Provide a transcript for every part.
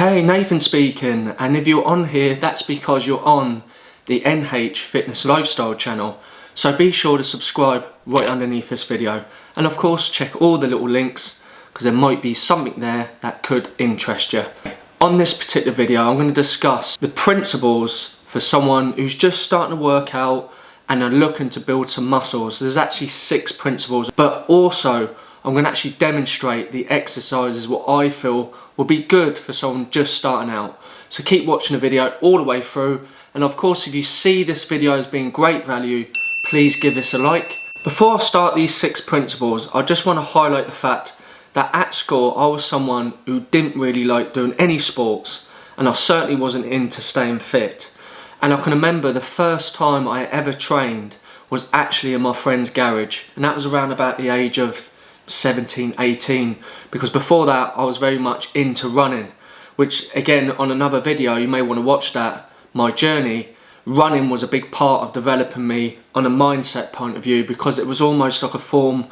Hey, Nathan speaking, and if you're on here, that's because you're on the NH Fitness Lifestyle channel. So be sure to subscribe right underneath this video, and of course check all the little links because there might be something there that could interest you. On this particular video, I'm going to discuss the principles for someone who's just starting to work out and are looking to build some muscles. There's actually 6 principles, but also I'm going to actually demonstrate the exercises what I feel will be good for someone just starting out. So keep watching the video all the way through, and of course if you see this video as being great value, please give this a like. Before I start these 6 principles, I just want to highlight the fact that at school I was someone who didn't really like doing any sports, and I certainly wasn't into staying fit. And I can remember the first time I ever trained was actually in my friend's garage, and that was around about the age of 17, 18, because before that I was very much into running, which again on another video you may want to watch that, my journey. Running was a big part of developing me on a mindset point of view, because it was almost like a form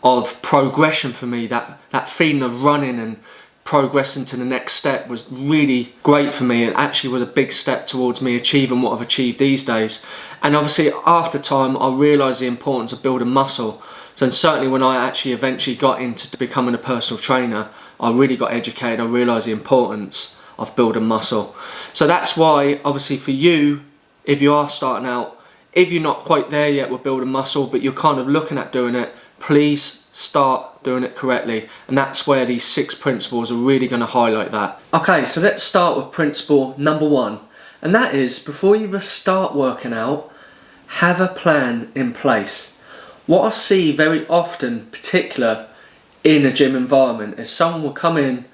of progression for me. That feeling of running and progressing to the next step was really great for me, and actually was a big step towards me achieving what I've achieved these days. And obviously after time I realised the importance of building muscle. So certainly when I actually eventually got into becoming a personal trainer, I really got educated. I realised the importance of building muscle. So that's why obviously for you, if you are starting out, if you're not quite there yet with building muscle but you're kind of looking at doing it, please start doing it correctly. And that's where these 6 principles are really going to highlight that. Okay, so let's start with principle number 1, and that is, before you even start working out, have a plan in place. What I see very often, particular in a gym environment, is someone will come in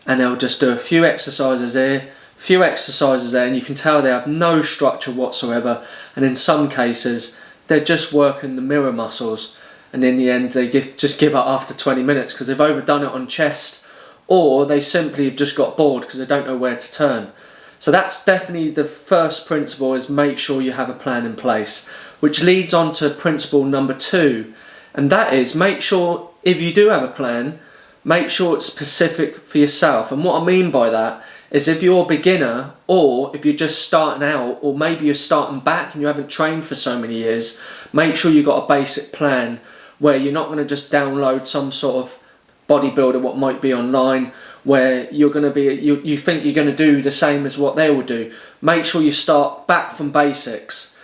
and they'll just do a few exercises here, few exercises there, and you can tell they have no structure whatsoever, and in some cases they're just working the mirror muscles, and in the end they just give up after 20 minutes because they've overdone it on chest, or they simply have just got bored because they don't know where to turn. So that's definitely the first principle, is make sure you have a plan in place. Which leads on to principle number 2, and that is, make sure if you do have a plan, make sure it's specific for yourself. And what I mean by that is, if you're a beginner, or if you're just starting out, or maybe you're starting back and you haven't trained for so many years, make sure you've got a basic plan where you're not going to just download some sort of bodybuilder what might be online, where you're going to be, you think you're going to do the same as what they will do. Make sure you start back from basics.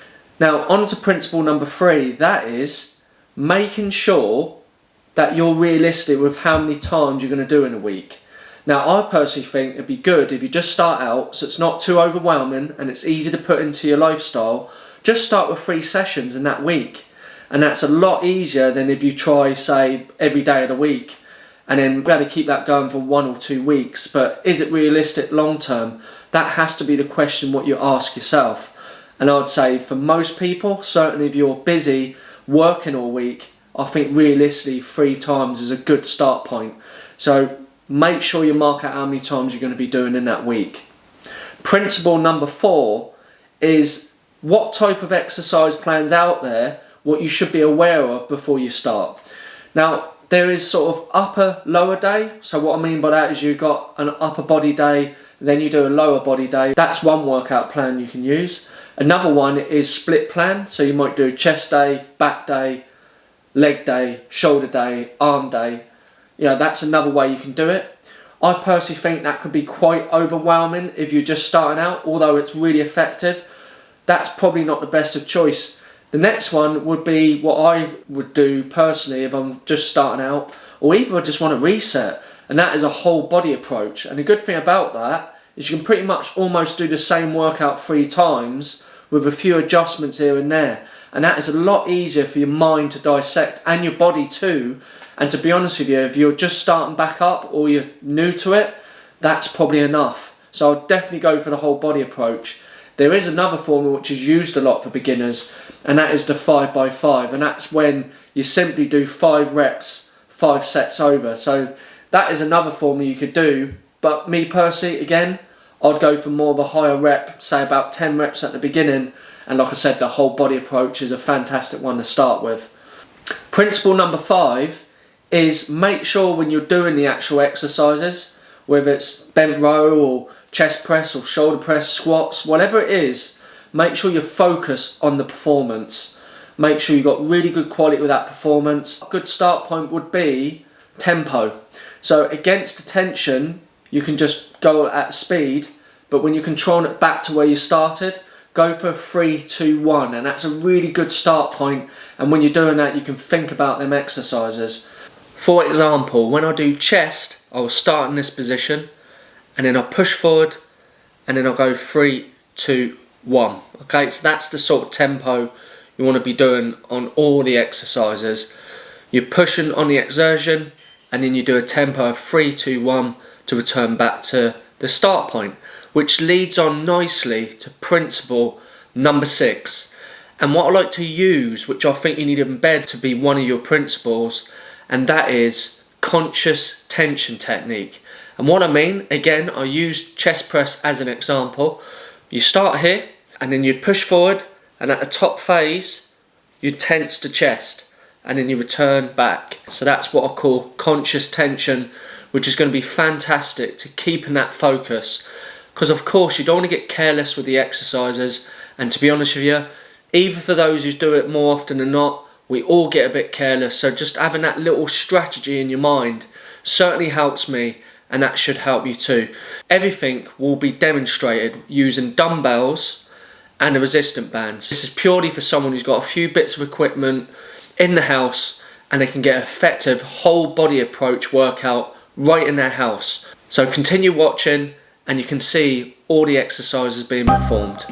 Now on to principle number 3, that is making sure that you're realistic with how many times you're going to do in a week. Now I personally think it'd be good if you just start out, so it's not too overwhelming and it's easy to put into your lifestyle. Just start with 3 sessions in that week, and that's a lot easier than if you try, say, every day of the week and then be able to keep that going for 1 or 2 weeks. But is it realistic long term? That has to be the question what you ask yourself. And I would say for most people, certainly if you're busy working all week, I think realistically 3 times is a good start point. So make sure you mark out how many times you're going to be doing in that week. Principle number 4 is what type of exercise plans out there, what you should be aware of before you start. Now there is sort of upper lower day. So what I mean by that is you've got an upper body day, then you do a lower body day. That's one workout plan you can use. Another one is split plan, so you might do chest day, back day, leg day, shoulder day, arm day. You know, that's another way you can do it. I personally think that could be quite overwhelming if you're just starting out, although it's really effective. That's probably not the best of choice. The next one would be what I would do personally if I'm just starting out, or even I just want to reset, and that is a whole body approach. And the good thing about that is you can pretty much almost do the same workout 3 times with a few adjustments here and there, and that is a lot easier for your mind to dissect, and your body too. And to be honest with you, if you're just starting back up or you're new to it, that's probably enough. So I'll definitely go for the whole body approach. There is another formula which is used a lot for beginners, and that is the 5x5, and that's when you simply do 5 reps, 5 sets over. So that is another formula you could do. But me personally, again, I'd go for more of a higher rep, say about 10 reps at the beginning. And like I said, the whole body approach is a fantastic one to start with. Principle number 5 is make sure when you're doing the actual exercises, whether it's bent row or chest press or shoulder press, squats, whatever it is, make sure you focus on the performance. Make sure you got really good quality with that performance. A good start point would be tempo. So against the tension, you can just go at speed, but when you're controlling it back to where you started, go for a 3, 2, 1, and that's a really good start point. And when you're doing that, you can think about them exercises. For example, when I do chest, I'll start in this position, and then I'll push forward, and then I'll go 3, 2, 1. Okay, so that's the sort of tempo you want to be doing on all the exercises. You're pushing on the exertion, and then you do a tempo of 3, 2, 1 to return back to the start point, which leads on nicely to principle number 6. And what I like to use, which I think you need to embed to be one of your principles, and that is conscious tension technique. And what I mean, again, I use chest press as an example. You start here, and then you push forward, and at the top phase, you tense the chest, and then you return back. So that's what I call conscious tension, which is going to be fantastic to keeping that focus. Because of course you don't want to get careless with the exercises, and to be honest with you, even for those who do it more often than not, we all get a bit careless. So just having that little strategy in your mind certainly helps me, and that should help you too. Everything will be demonstrated using dumbbells and the resistant bands. This is purely for someone who's got a few bits of equipment in the house and they can get an effective whole body approach workout right in their house. So continue watching and you can see all the exercises being performed.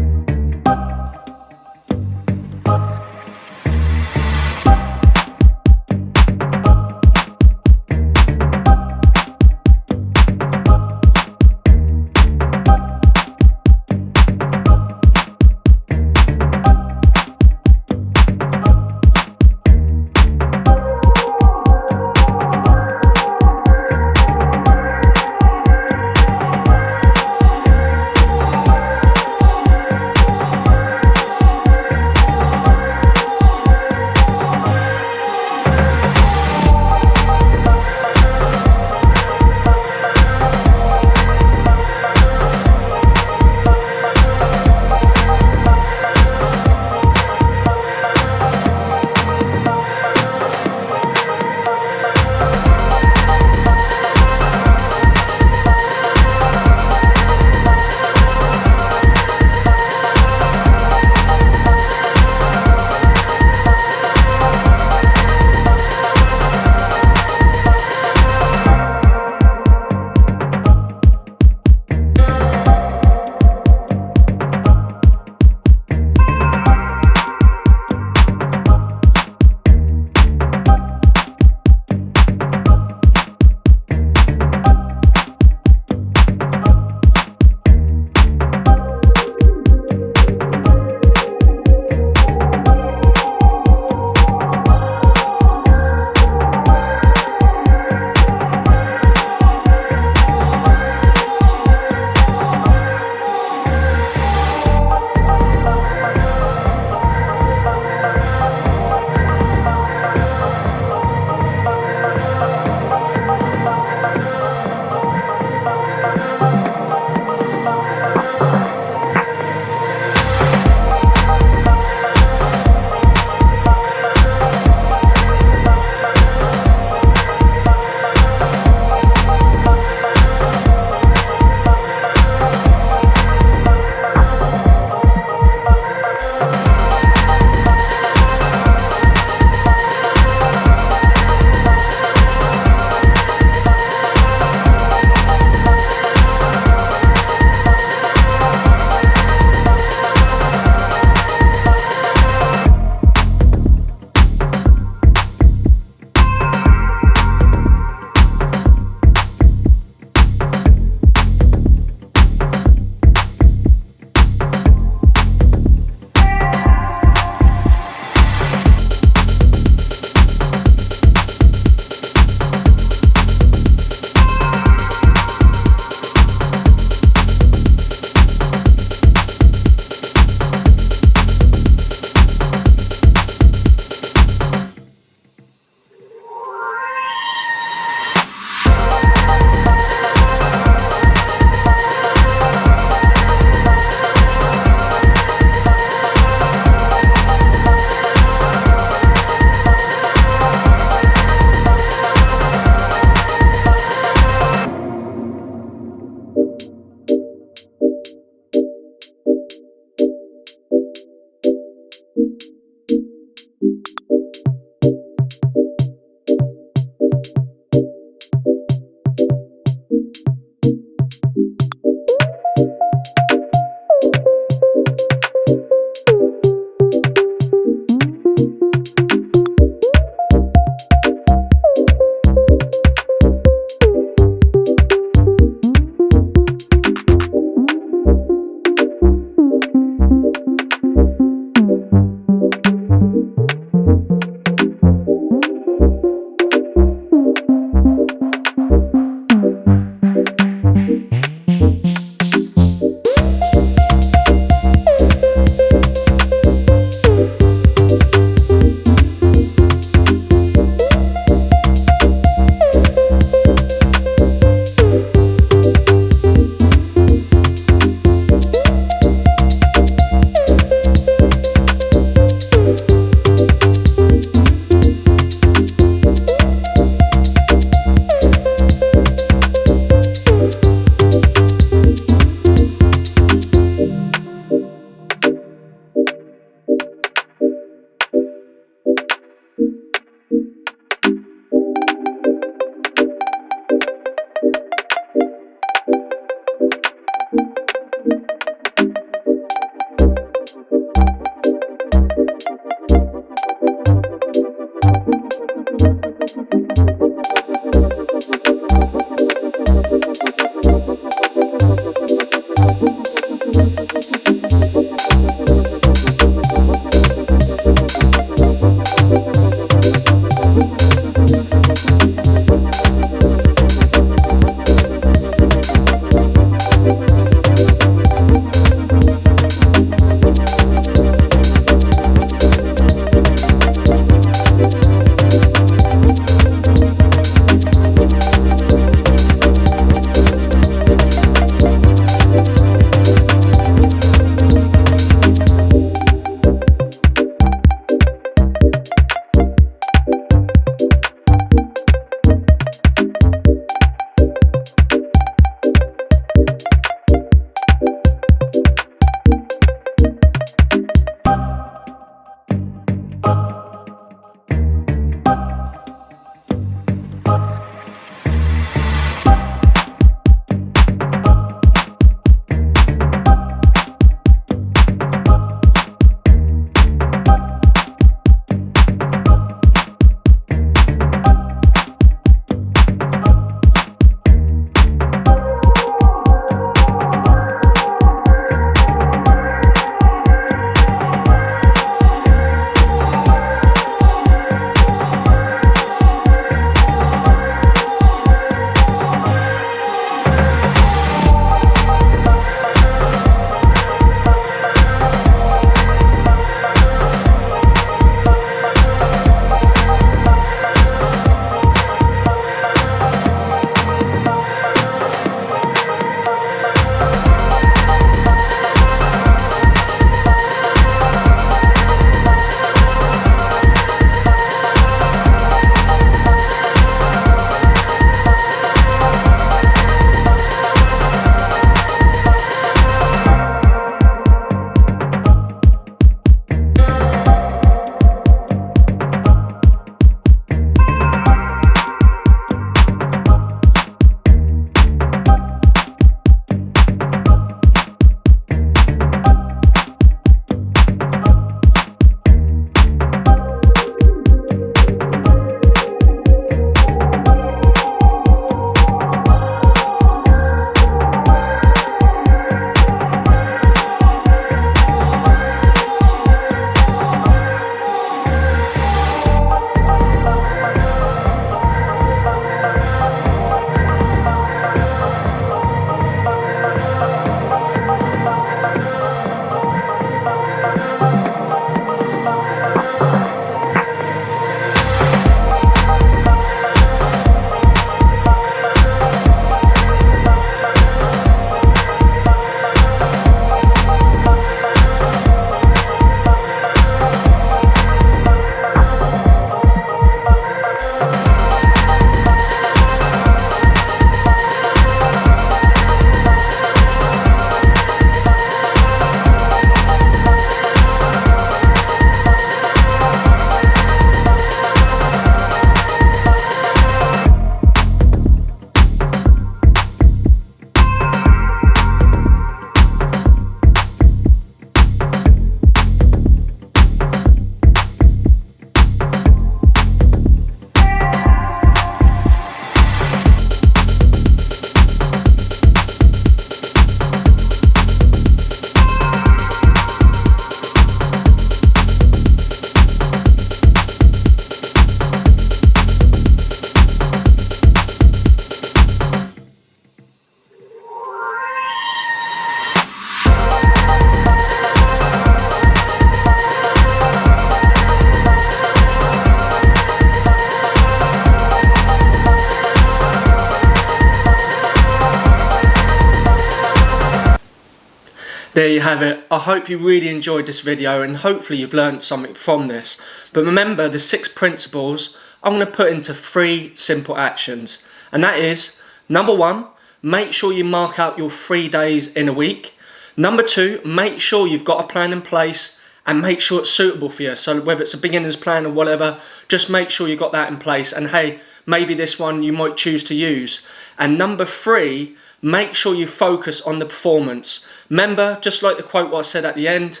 There you have it. I hope you really enjoyed this video and hopefully you've learned something from this. But remember, the 6 principles I'm going to put into 3 simple actions. And that is, number 1, make sure you mark out your 3 days in a week. Number 2, make sure you've got a plan in place and make sure it's suitable for you. So whether it's a beginner's plan or whatever, just make sure you've got that in place. And hey, maybe this one you might choose to use. And number 3, make sure you focus on the performance. Remember, just like the quote what I said at the end,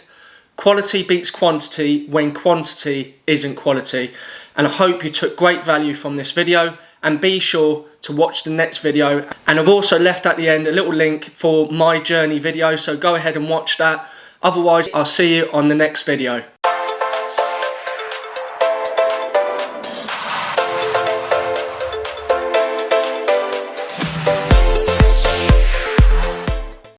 quality beats quantity when quantity isn't quality. And I hope you took great value from this video, and be sure to watch the next video. And I've also left at the end a little link for my journey video, so go ahead and watch that. Otherwise, I'll see you on the next video.